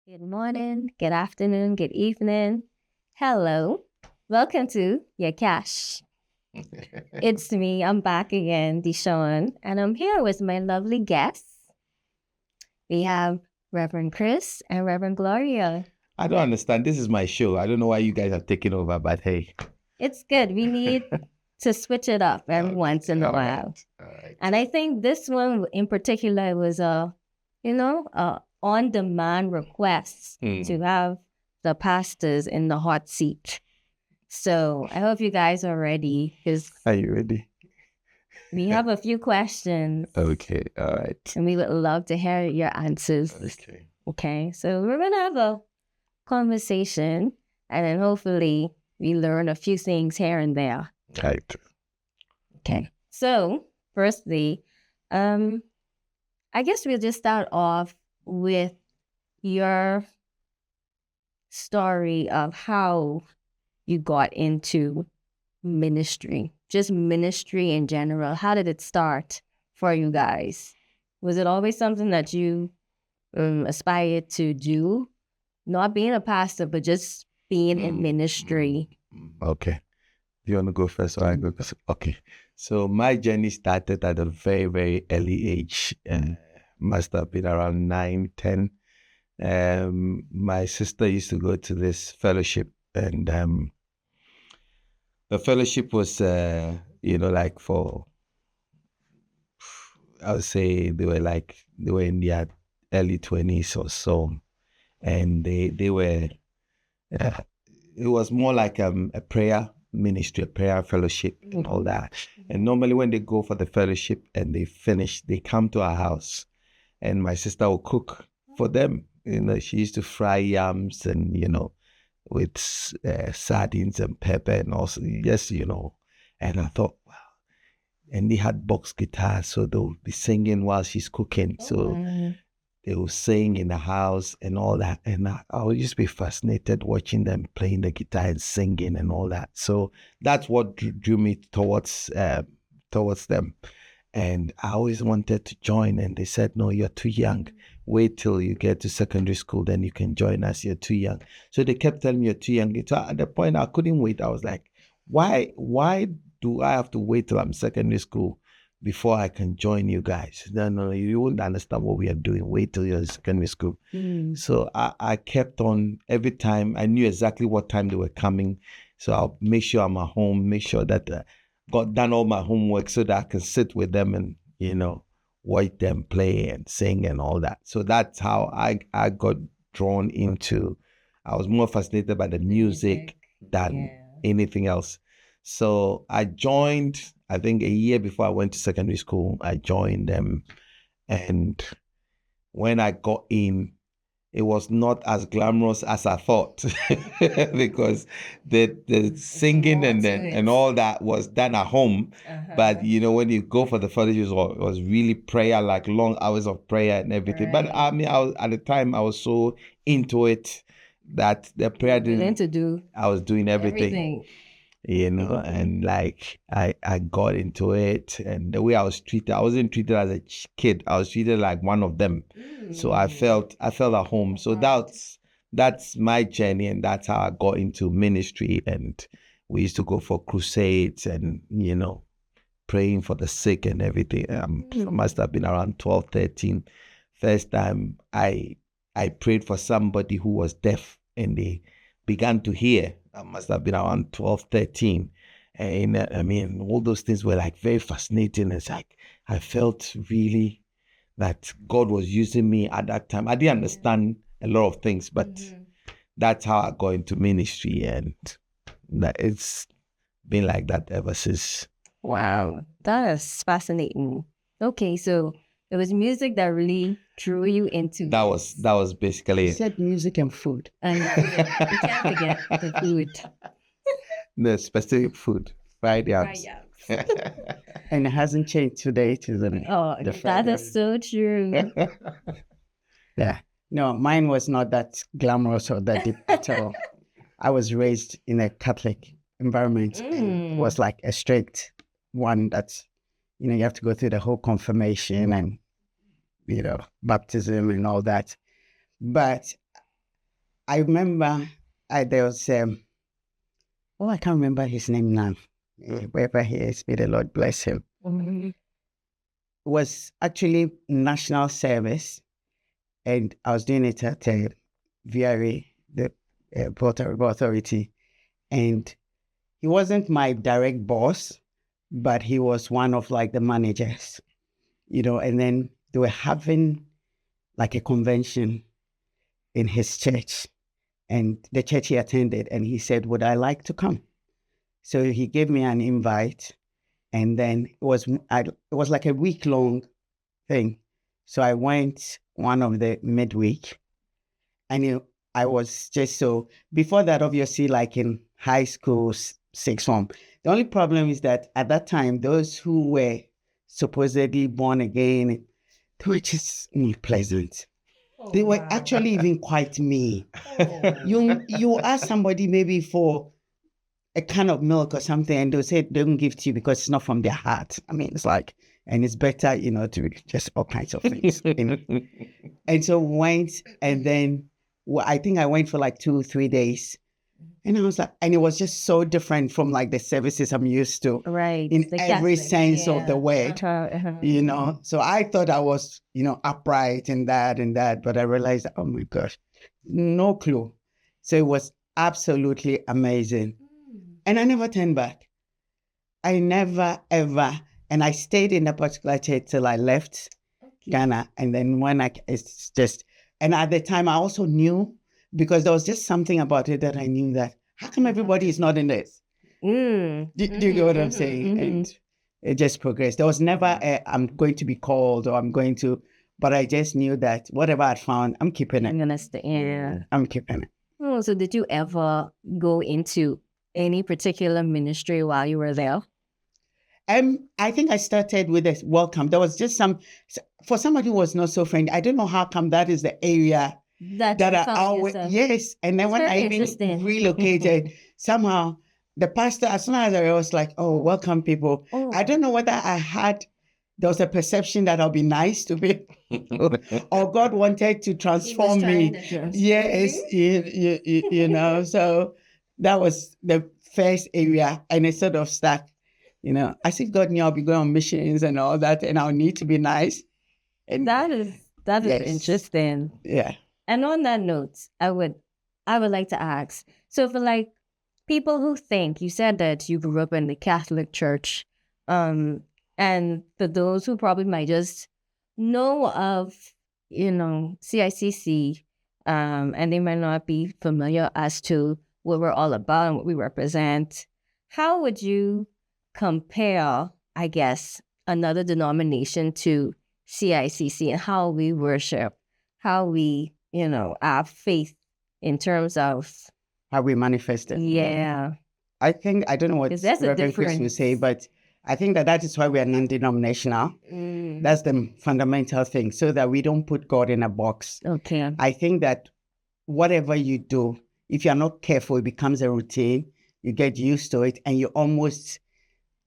Good morning, good afternoon, good evening. Hello. Welcome to Yacach. It's me. I'm back again, DeShawn, and I'm here with my lovely guests. We have Reverend Chris and Reverend Gloria. I don't understand. This is my show. I don't know why you guys are taking over, but hey. It's good. We need to switch it up every once in a while. All right. And I think this one in particular was on-demand request to have the pastors in the hot seat. So I hope you guys are ready because Are you ready? we have a few questions. Okay. All right. And we would love to hear your answers. Okay. Okay. So we're going to have a conversation and then hopefully we learn a few things here and there. Right. Okay. So firstly, I guess we'll just start off with your story of how you got into ministry, just ministry in general. How did it start for you guys? Was it always something that you aspired to do? Not being a pastor, but just being in ministry. Okay. Do you want to go first or I go first? Okay. So my journey started at a very, very early age. Must have been around 9, 10. My sister used to go to this fellowship, and the fellowship was, like for, I would say they were in their early 20s or so. And they were, it was more like a prayer ministry, a prayer fellowship and all that. And normally when they go for the fellowship and they finish, they come to our house and my sister will cook for them. She used to fry yams and, with sardines and pepper and also, yes, and I thought, wow. And they had box guitars, so they'll be singing while she's cooking. So they will sing in the house and all that. And I would just be fascinated watching them playing the guitar and singing and all that. So that's what drew me towards them. And I always wanted to join. And they said, no, you're too young. Wait till you get to secondary school, then you can join us. You're too young. So they kept telling me you're too young. So at the point I couldn't wait. I was like, why do I have to wait till I'm secondary school before I can join you guys? No, you won't understand what we are doing. Wait till you're in secondary school. So I kept on. Every time I knew exactly what time they were coming. So I'll make sure I'm at home, make sure that got done all my homework so that I can sit with them and, watch them play and sing and all that. So that's how I got drawn into, I was more fascinated by the music than anything else. So I joined, I think a year before I went to secondary school, I joined them. And when I got in, it was not as glamorous as I thought because the singing and all that was done at home. But, when you go for the fellowship, it was really prayer, like long hours of prayer and everything. Right. But I mean, at the time, I was so into it that the prayer I was doing everything. And like I got into it, and the way I was treated, I wasn't treated as a kid. I was treated like one of them. So I felt at home. So that's my journey, and that's how I got into ministry. And we used to go for crusades and, praying for the sick and everything. Must have been around 12, 13. First time I prayed for somebody who was deaf and they began to hear. I must have been around 12, 13. And I mean, all those things were like very fascinating. It's like, I felt really that God was using me at that time. I didn't understand a lot of things, but that's how I got into ministry. And it's been like that ever since. Wow, that is fascinating. Okay, so it was music that really drew you into that was basically You said music and food. And you can't forget the food. The specific food, fried yams. And it hasn't changed today, isn't it? Oh, that is so true. Yeah. No, mine was not that glamorous or that deep at all. I was raised in a Catholic environment. And it was like a strict one that's, you have to go through the whole confirmation and, baptism and all that. But I remember there was, I can't remember his name now. Wherever he is, may the Lord bless him. It was actually national service, and I was doing it at VRA, the Puerto Rico Authority. And he wasn't my direct boss, but he was one of like the managers, and then they were having like a convention in his church, and the church he attended, and he said, would I like to come? So he gave me an invite, and then it was like a week-long thing. So I went one of the midweek, and I was just so, before that, obviously, like in high school, sixth form, the only problem is that at that time, those who were supposedly born again, they were just pleasant. They were actually even quite mean. You ask somebody maybe for a can of milk or something, and they'll say they don't give to you because it's not from their heart. I mean, it's like, and it's better, to just all kinds of things. And so went, and then I think I went for like 2-3 days. And I was like, and it was just so different from like the services I'm used to. Right. In every sense of the word, So I thought I was, upright and that, but I realized, oh my gosh, no clue. So it was absolutely amazing. And I never turned back. I never, ever. And I stayed in a particular church till I left Ghana. And then it's just, and at the time I also knew, because there was just something about it that I knew that, how come everybody is not in this? Do you get what I'm saying? And it just progressed. There was never I'm going to be called or I'm going to, but I just knew that whatever I found, I'm keeping it. I'm going to stay. Yeah. I'm keeping it. Oh, so did you ever go into any particular ministry while you were there? I think I started with a welcome. There was just for somebody who was not so friendly, I don't know how come that is the area that I always, yes. And then when I even relocated, somehow the pastor, as soon as I was like, oh, welcome people. Oh. I don't know whether there was a perception that I'll be nice to people or God wanted to transform me. Yes, so that was the first area, and it sort of stuck, as if God knew I'll be going on missions and all that, and I'll need to be nice. And that is interesting. Yeah. And on that note, I would like to ask, so for like people who think, you said that you grew up in the Catholic Church, and for those who probably might just know of, CICC, and they might not be familiar as to what we're all about and what we represent, how would you compare, I guess, another denomination to CICC and how we worship, how we, our faith in terms of how we manifest it? Yeah. I think, I don't know what Reverend Chris will say, but I think that is why we are non-denominational. That's the fundamental thing, so that we don't put God in a box. Okay. I think that whatever you do, if you're not careful, it becomes a routine. You get used to it, and you almost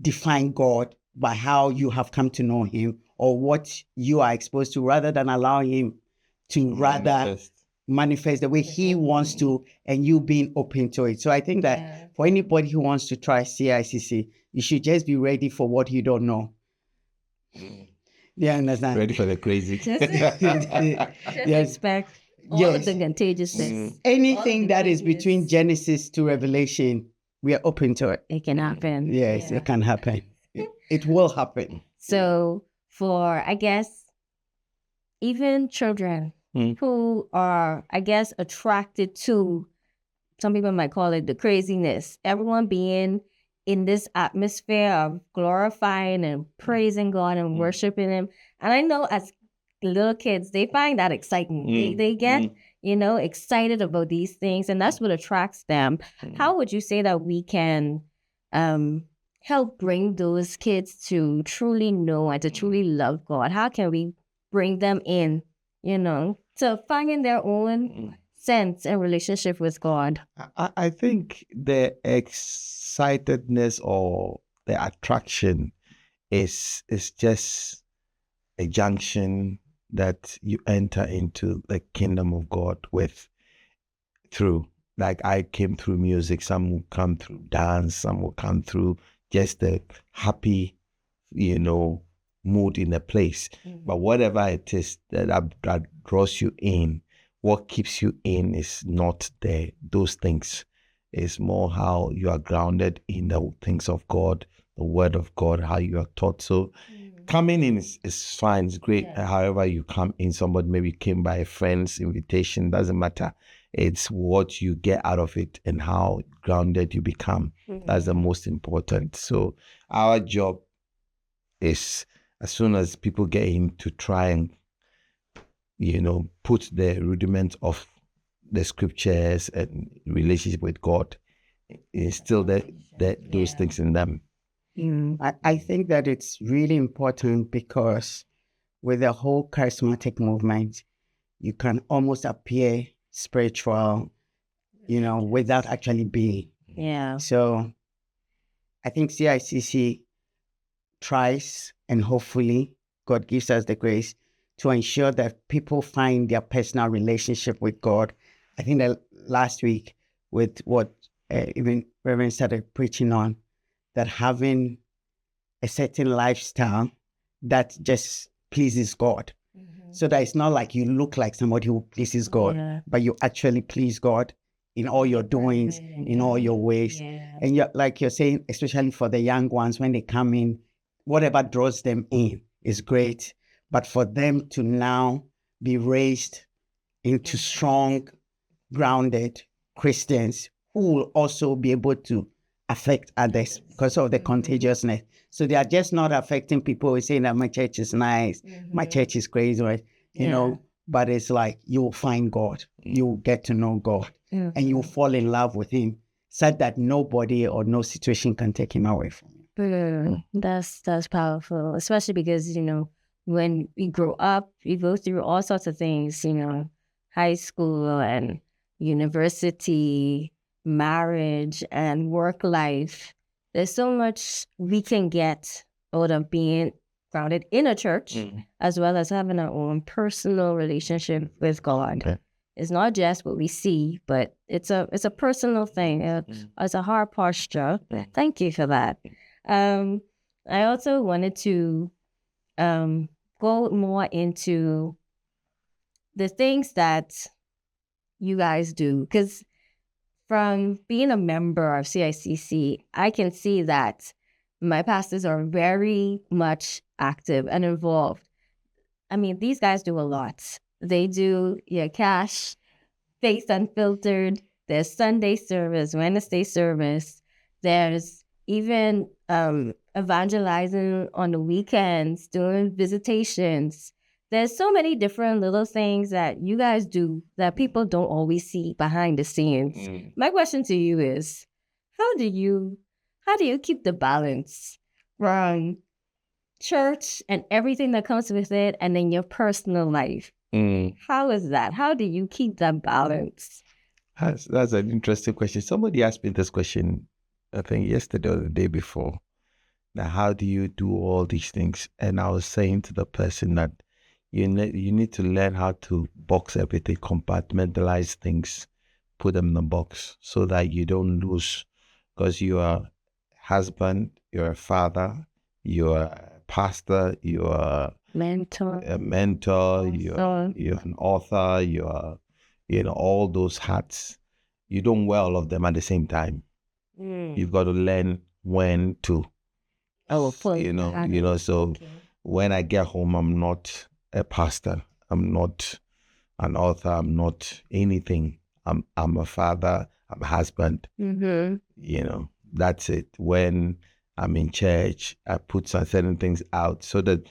define God by how you have come to know him or what you are exposed to, rather than allowing him to manifest the way he wants to, and you being open to it. So I think that for anybody who wants to try CICC, you should just be ready for what you don't know. Yeah, understand? Ready for the crazy. Just expect all the contagious. Anything that is between Genesis to Revelation, we are open to it. It can happen. Yes, it can happen. It will happen. So for, I guess, even children who are, I guess, attracted to, some people might call it the craziness, everyone being in this atmosphere of glorifying and praising God and worshiping him. And I know as little kids, they find that exciting. They get, excited about these things, and that's what attracts them. How would you say that we can help bring those kids to truly know and to truly love God? How can we bring them in, to finding their own sense and relationship with God? I think the excitedness or the attraction is just a junction that you enter into the kingdom of God with through. Like I came through music, some will come through dance, some will come through just a happy, mood in a place. But whatever it is that draws you in, what keeps you in is not those things. It's more how you are grounded in the things of God, the word of God, how you are taught. So coming in is fine, it's great. However you come in, somebody maybe came by a friend's invitation, doesn't matter. It's what you get out of it and how grounded you become. That's the most important. So our job is, as soon as people get in, to try and, put the rudiment of the scriptures and relationship with God, instill those things in them. I think that it's really important because with the whole charismatic movement, you can almost appear spiritual, without actually being. Yeah. So I think CICC tries, and hopefully God gives us the grace to ensure that people find their personal relationship with God. I think that last week with what even Reverend started preaching on, that having a certain lifestyle that just pleases God. So that it's not like you look like somebody who pleases God, but you actually please God in all your doings, in all your ways. And like you're saying, especially for the young ones, when they come in, whatever draws them in is great. But for them to now be raised into strong, grounded Christians who will also be able to affect others because of the contagiousness. So they are just not affecting people who are saying that my church is nice, my church is crazy, right? But it's like you will find God, you will get to know God, and you will fall in love with Him, such that nobody or no situation can take Him away from you. That's powerful, especially because, when we grow up, we go through all sorts of things, high school and university, marriage and work life. There's so much we can get out of being grounded in a church, as well as having our own personal relationship with God. Okay. It's not just what we see, but it's a personal thing. It's a heart posture. Thank you for that. I also wanted to go more into the things that you guys do, because from being a member of CICC, I can see that my pastors are very much active and involved. I mean, these guys do a lot. They do Yacach, Faith Unfiltered, there's Sunday service, Wednesday service. There's even evangelizing on the weekends, doing visitations. There's so many different little things that you guys do that people don't always see behind the scenes. My question to you is, how do you keep the balance from church and everything that comes with it, and then your personal life? How is that? How do you keep that balance? That's an interesting question. Somebody asked me this question, I think yesterday or the day before. Now, how do you do all these things? And I was saying to the person that you need to learn how to box everything, compartmentalize things, put them in a box so that you don't lose, because you are a husband, you're a father, you're a pastor, you're a mentor, you're an author, you're all those hats. You don't wear all of them at the same time. You've got to learn when to. So when I get home, I'm not a pastor, I'm not an author, I'm not anything. I'm a father, I'm a husband. That's it. When I'm in church, I put some certain things out so that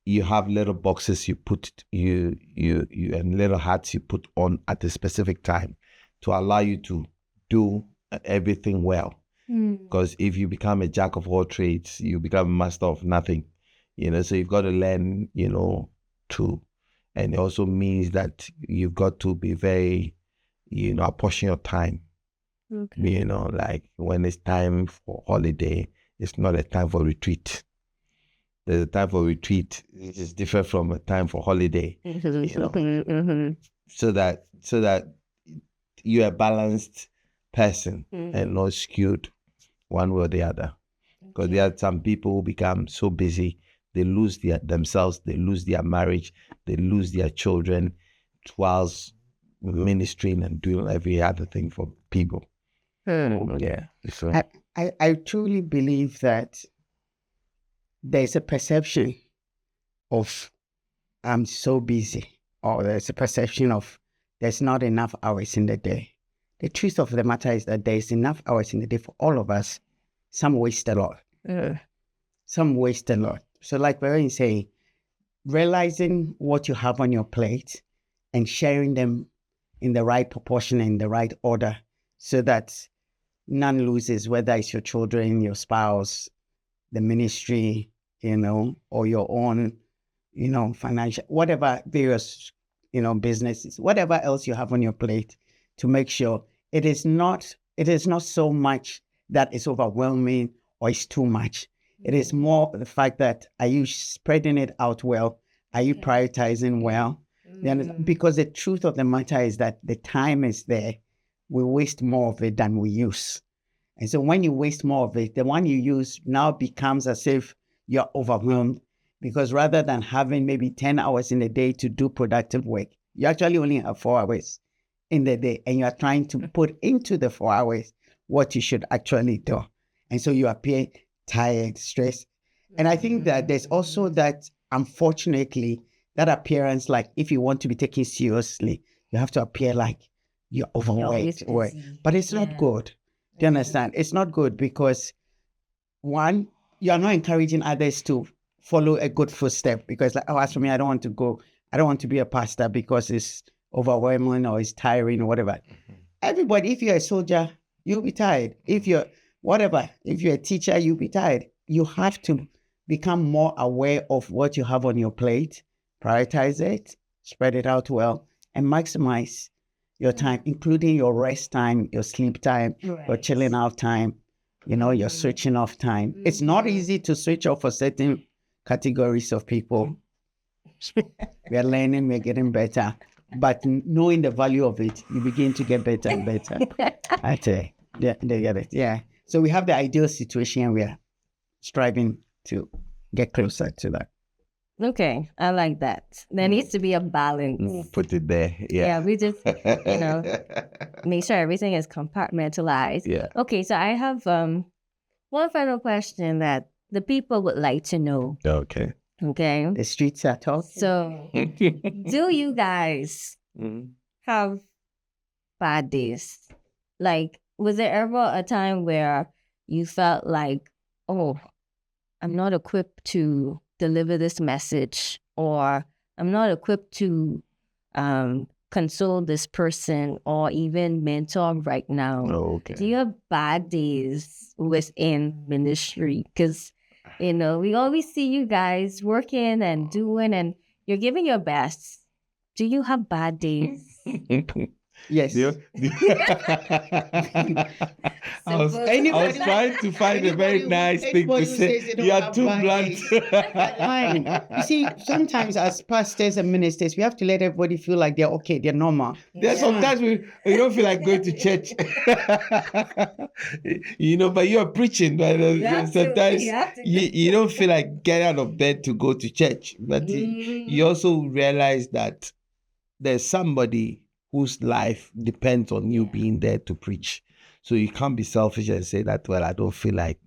you have little boxes you put you and little hats you put on at a specific time to allow you to do everything well. Because if you become a jack of all trades, you become a master of nothing. So you've got to learn, to, and it also means that you've got to be very, apportion your time. Okay. Like when it's time for holiday, it's not a time for retreat. There's a time for retreat, which is different from a time for holiday. So that you're a balanced person and not skewed one way or the other. Because there are some people who become so busy, they lose themselves, they lose their marriage, they lose their children, whilst ministering and doing every other thing for people. Yeah. So. I truly believe that there's a perception of I'm so busy, or there's a perception of there's not enough hours in the day. The truth of the matter is that there's enough hours in the day for all of us. Some waste a lot. Some waste a lot. So like we're saying, realizing what you have on your plate and sharing them in the right proportion and in the right order so that none loses, whether it's your children, your spouse, the ministry, or your own, financial, whatever various, businesses, whatever else you have on your plate, to make sure it is not so much that is overwhelming or it's too much. It is more the fact that, are you spreading it out well? Are you prioritizing well? Because the truth of the matter is that the time is there. We waste more of it than we use. And so when you waste more of it, the one you use now becomes as if you're overwhelmed, because rather than having maybe 10 hours in a day to do productive work, you actually only have 4 hours in the day, and you are trying to put into the 4 hours what you should actually do. And so you appear tired, stressed. And I think that there's also that, unfortunately, that appearance, like if you want to be taken seriously, you have to appear like you're overweight. But it's not good. Do you understand? It's not good because, one, you're not encouraging others to follow a good footstep, because like, as for me, I don't want to be a pastor because it's overwhelming or it's tiring or whatever. Everybody, if you're a soldier, you'll be tired. If you're a teacher, you'll be tired. You have to become more aware of what you have on your plate, prioritize it, spread it out well, and maximize your time, including your rest time, your sleep time, your chilling out time, your switching off time. It's not easy to switch off for certain categories of people. We are learning, we're getting better. But knowing the value of it, you begin to get better and better. I tell you, they get it. Yeah. So we have the ideal situation, and we are striving to get closer to that. Okay, I like that. There needs to be a balance. Put it there. Yeah. We just, make sure everything is compartmentalized. Yeah. Okay, so I have one final question that the people would like to know. Okay. Okay. The streets are talking. So, do you guys have bad days? Like, was there ever a time where you felt like, oh, I'm not equipped to deliver this message, or I'm not equipped to console this person or even mentor right now? Okay. Do you have bad days within ministry? Because, we always see you guys working and doing, and you're giving your best. Do you have bad days? Yes. I was trying to find a very nice thing to say. You are too blunt. You see, sometimes as pastors and ministers, we have to let everybody feel like they're okay, they're normal. Sometimes we don't feel like going to church. But you're preaching. But sometimes you don't feel like getting out of bed to go to church. But you also realize that there's somebody whose life depends on you being there to preach. So you can't be selfish and say that, well, I don't feel like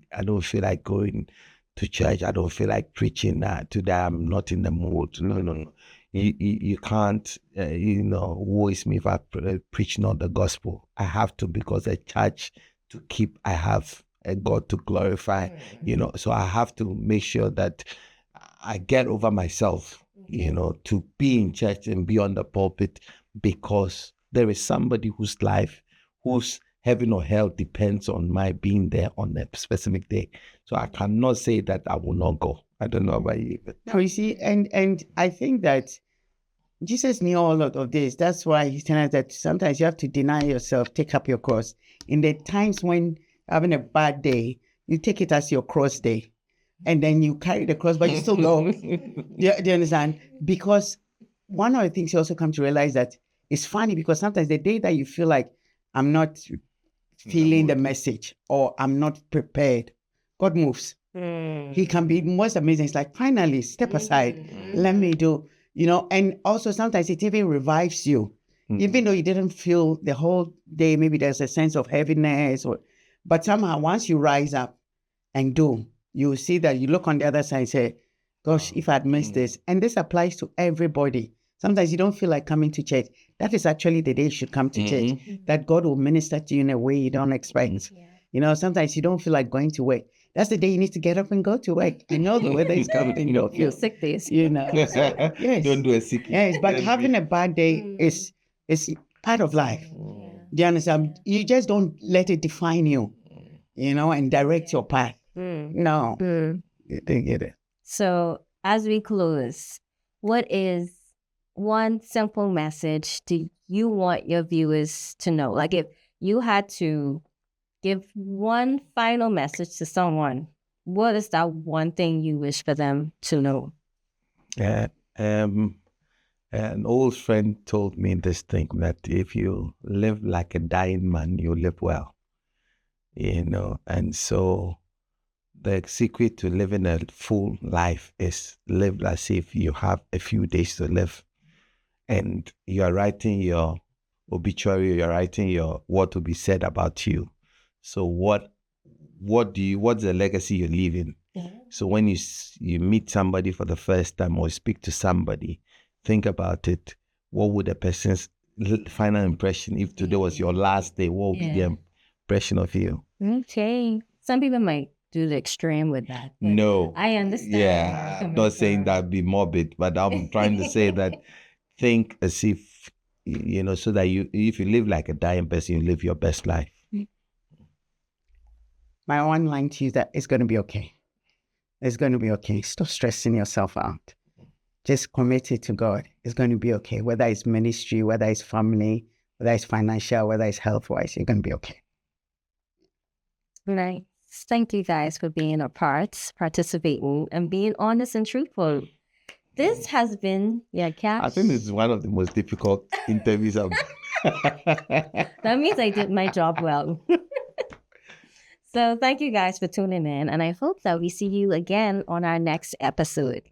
going to church. I don't feel like preaching today. I'm not in the mood. No. You can't, voice me if I preach not the gospel. I have to, because a church to keep, I have a God to glorify, so I have to make sure that I get over myself, to be in church and be on the pulpit, because there is somebody whose life, whose heaven or hell depends on my being there on a specific day. So I cannot say that I will not go. I don't know about you. But... No, you see, and I think that Jesus knew all of this. That's why he's telling us that sometimes you have to deny yourself, take up your cross. In the times when you're having a bad day, you take it as your cross day. And then you carry the cross, but you still go. Do you understand? Because one of the things you also come to realize that it's funny, because sometimes the day that you feel like I'm not feeling the message, or I'm not prepared, God moves. He can be most amazing. It's like, finally, step aside. Let me do, and also sometimes it even revives you. Even though you didn't feel the whole day, maybe there's a sense of heaviness, but somehow once you rise up and do, you see that you look on the other side and say, gosh, if I'd missed this. And this applies to everybody. Sometimes you don't feel like coming to church. That is actually the day you should come to church, that God will minister to you in a way you don't expect. Sometimes you don't feel like going to work. That's the day you need to get up and go to work. The weather is coming. Your sick days. Yes. Don't do a sick. Yes, but having a bad day is part of life. Do you understand? You just don't let it define you, and direct your path. No. You didn't get it. So as we close, what is one simple message do you want your viewers to know? Like, if you had to give one final message to someone, what is that one thing you wish for them to know? An old friend told me this thing, that if you live like a dying man, you live well. And so the secret to living a full life is live as if you have a few days to live. And you are writing your obituary, you're writing what will be said about you. So what's the legacy you're leaving? So when you meet somebody for the first time or speak to somebody, think about it. What would the person's final impression, if today was your last day, what would be the impression of you? Okay. Some people might do the extreme with that. No. I understand. Yeah, I'm not saying that be morbid, but I'm trying to say that think as if, so that if you live like a dying person, you live your best life. My one line to you is that it's going to be okay. It's going to be okay. Stop stressing yourself out. Just commit it to God. It's going to be okay. Whether it's ministry, whether it's family, whether it's financial, whether it's health-wise, you're going to be okay. Nice. Thank you guys for being a part, participating, and being honest and truthful. This has been Yacach. I think it's one of the most difficult interviews I've That means I did my job well. So thank you guys for tuning in, and I hope that we see you again on our next episode.